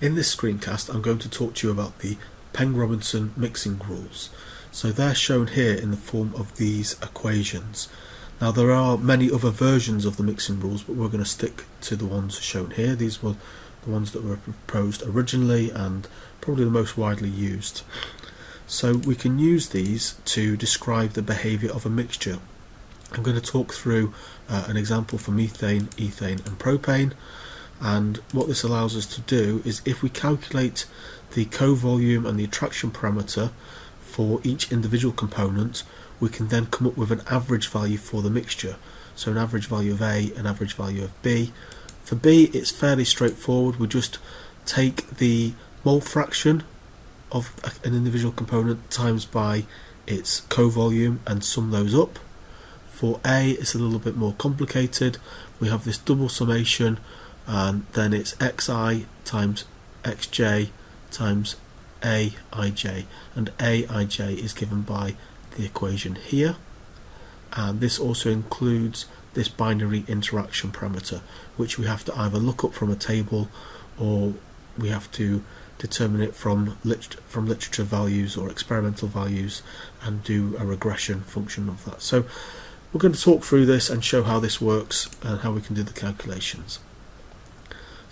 In this screencast I'm going to talk to you about the Peng-Robinson mixing rules. So they're shown here in the form of these equations. Now there are many other versions of the mixing rules, but we're going to stick to the ones shown here. These were the ones that were proposed originally and probably the most widely used. So we can use these to describe the behaviour of a mixture. I'm going to talk through an example for methane, ethane and propane, and what this allows us to do is if we calculate the co-volume and the attraction parameter for each individual component, we can then come up with an average value for the mixture. So an average value of A, an average value of B. For B it's fairly straightforward. We just take the mole fraction of an individual component times by its co-volume and sum those up. For A it's a little bit more complicated. We have this double summation, and then it's xi times xj times aij, and aij is given by the equation here, and this also includes this binary interaction parameter, which we have to either look up from a table or we have to determine it from literature values or experimental values and do a regression function of that. So we're going to talk through this and show how this works and how we can do the calculations.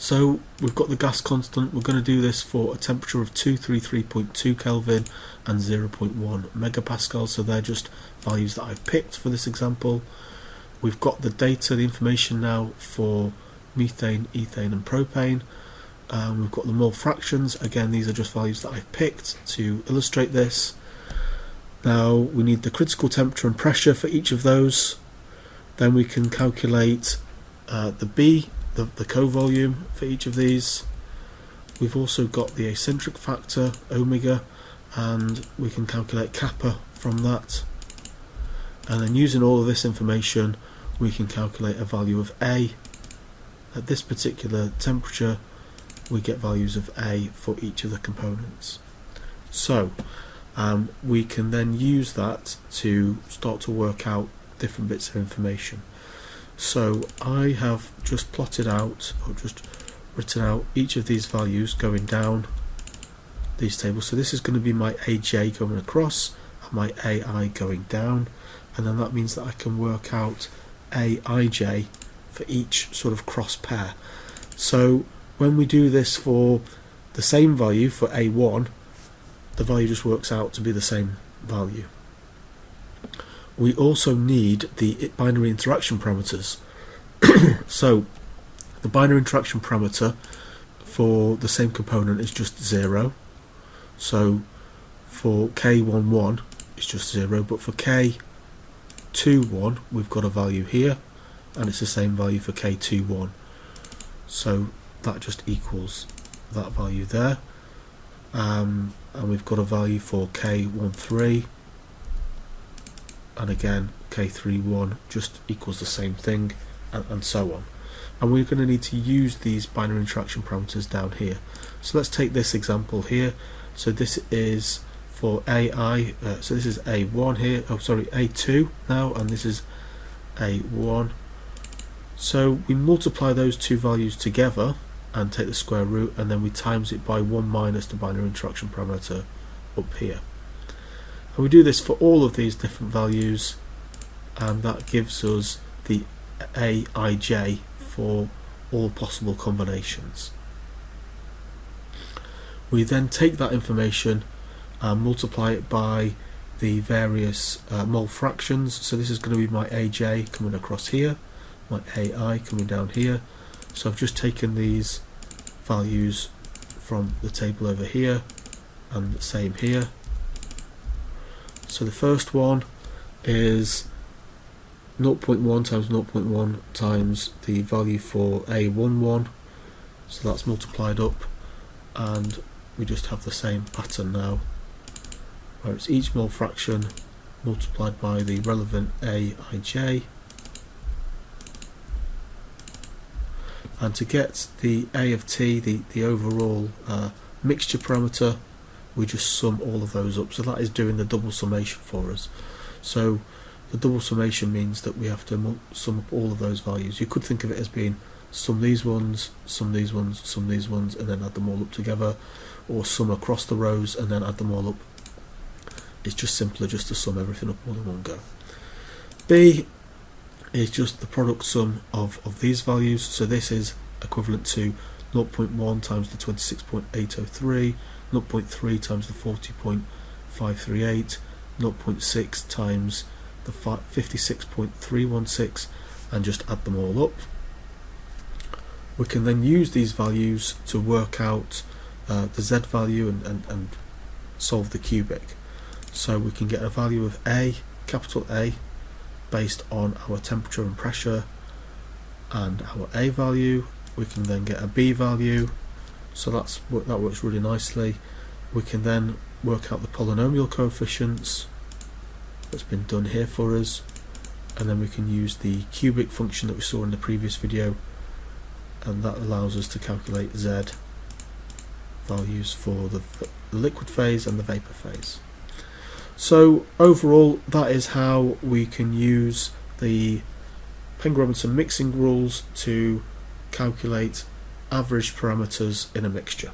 So we've got the gas constant. We're going to do this for a temperature of 233.2 Kelvin and 0.1 megapascal, so they're just values that I've picked for this example. We've got the data, the information now for methane, ethane and propane. We've got the mole fractions. Again, these are just values that I've picked to illustrate this. Now we need the critical temperature and pressure for each of those. Then we can calculate the B, the co-volume for each of these. We've also got the eccentric factor, omega, and we can calculate kappa from that. And then using all of this information, we can calculate a value of A. At this particular temperature, we get values of A for each of the components. So we can then use that to start to work out different bits of information. So I have just plotted out, or just written out, each of these values going down these tables. So this is going to be my AJ going across and my AI going down, and then that means that I can work out AIJ for each sort of cross pair. So when we do this for the same value for A1, the value just works out to be the same value. We also need the binary interaction parameters. So the binary interaction parameter for the same component is just 0. So for K11 it's just 0, but for K21 we've got a value here, and it's the same value for K21. So that just equals that value there. And we've got a value for K13, and again K31 just equals the same thing, and so on. And we're going to need to use these binary interaction parameters down here. So let's take this example here. So this is for AI, so this is A1 here, oh sorry, A2 now, and this is A1. So we multiply those two values together and take the square root, and then we times it by 1 minus the binary interaction parameter up here. And we do this for all of these different values, and that gives us the AIJ for all possible combinations. We then take that information and multiply it by the various mole fractions. So this is going to be my AJ coming across here, my AI coming down here. So I've just taken these values from the table over here and the same here. So the first one is 0.1 times 0.1 times the value for A11, so that's multiplied up, and we just have the same pattern now where it's each mole fraction multiplied by the relevant AIJ. And to get the A of T, the overall mixture parameter, we just sum all of those up. So that is doing the double summation for us. So the double summation means that we have to sum up all of those values. You could think of it as being sum these ones, sum these ones, sum these ones, and then add them all up together, or sum across the rows and then add them all up. It's just simpler just to sum everything up all in one go. B is just the product sum of these values, so this is equivalent to 0.1 times the 26.803, 0.3 times the 40.538, 0.6 times the 56.316, and just add them all up. We can then use these values to work out the Z value and solve the cubic. So we can get a value of A, capital A, based on our temperature and pressure and our A value. We can then get a B value, so that works really nicely. We can then work out the polynomial coefficients. That's been done here for us, and then we can use the cubic function that we saw in the previous video, and that allows us to calculate Z values for the liquid phase and the vapor phase. So overall, that is how we can use the Peng-Robinson mixing rules to calculate average parameters in a mixture.